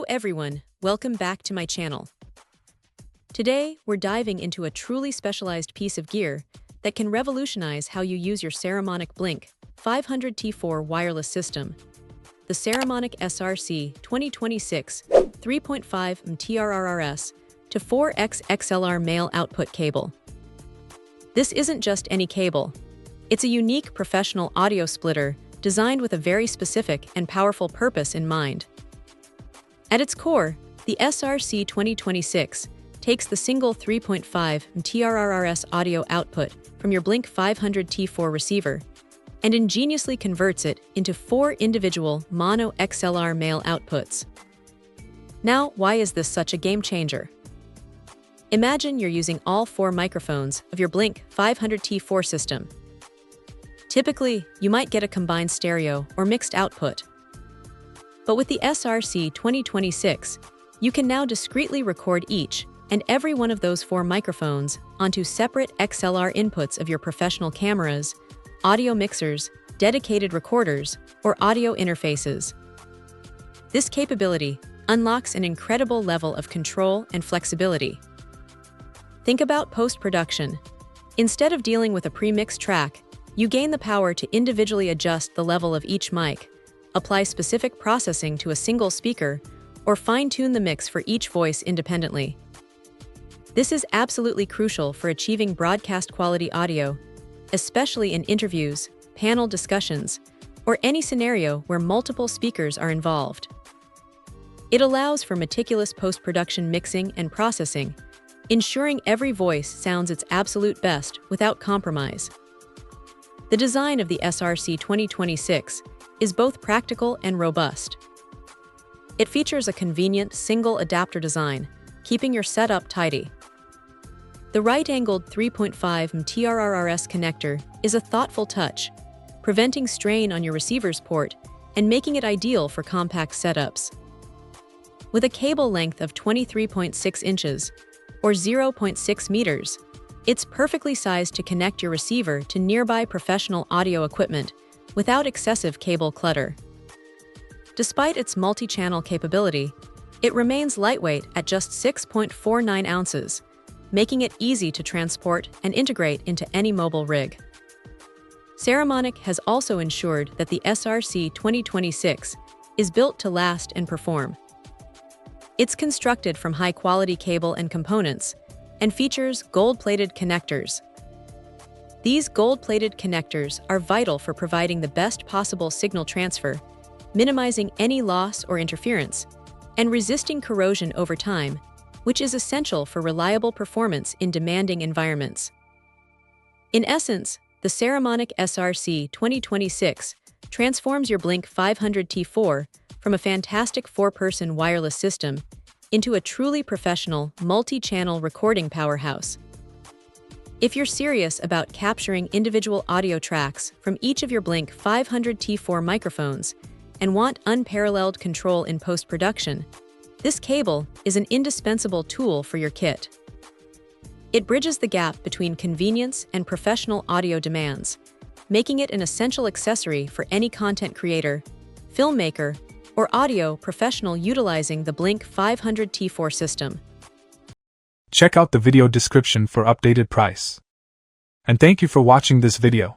everyone, welcome back to my channel. Today, we're diving into a truly specialized piece of gear that can revolutionize how you use your Saramonic Blink 500T4 wireless system, the Saramonic SR-C2026 3.5 TRRRS to 4x XLR male output cable. This isn't just any cable. It's a unique professional audio splitter designed with a very specific and powerful purpose in mind. At its core, the SR-C2026 takes the single 3.5 TRRRS audio output from your Blink 500T4 receiver and ingeniously converts it into 4 individual mono XLR male outputs. Now, why is this such a game changer? Imagine you're using all 4 microphones of your Blink 500T4 system. Typically, you might get a combined stereo or mixed output. But with the SR-C2026, you can now discreetly record each and every one of those 4 microphones onto separate XLR inputs of your professional cameras, audio mixers, dedicated recorders, or audio interfaces. This capability unlocks an incredible level of control and flexibility. Think about post-production. Instead of dealing with a pre-mixed track, you gain the power to individually adjust the level of each mic, apply specific processing to a single speaker, or fine-tune the mix for each voice independently. This is absolutely crucial for achieving broadcast-quality audio, especially in interviews, panel discussions, or any scenario where multiple speakers are involved. It allows for meticulous post-production mixing and processing, ensuring every voice sounds its absolute best without compromise. The design of the SR-C2026 is both practical and robust. It features a convenient single adapter design, keeping your setup tidy. The right-angled 3.5 TRRRS connector is a thoughtful touch, preventing strain on your receiver's port and making it ideal for compact setups. With a cable length of 23.6 inches, or 0.6 meters, it's perfectly sized to connect your receiver to nearby professional audio equipment without excessive cable clutter. Despite its multi-channel capability, it remains lightweight at just 6.49 ounces, making it easy to transport and integrate into any mobile rig. Saramonic has also ensured that the SR-C2026 is built to last and perform. It's constructed from high-quality cable and components, and features gold-plated connectors. These gold-plated connectors are vital for providing the best possible signal transfer, minimizing any loss or interference, and resisting corrosion over time, which is essential for reliable performance in demanding environments. In essence, the Saramonic SR-C2026 transforms your Blink 500T4 from a fantastic 4-person wireless system into a truly professional, multi-channel recording powerhouse. If you're serious about capturing individual audio tracks from each of your Blink 500T4 microphones and want unparalleled control in post-production, this cable is an indispensable tool for your kit. It bridges the gap between convenience and professional audio demands, making it an essential accessory for any content creator, filmmaker, or audio professional utilizing the Blink 500T4 system. Check out the video description for updated price. And thank you for watching this video.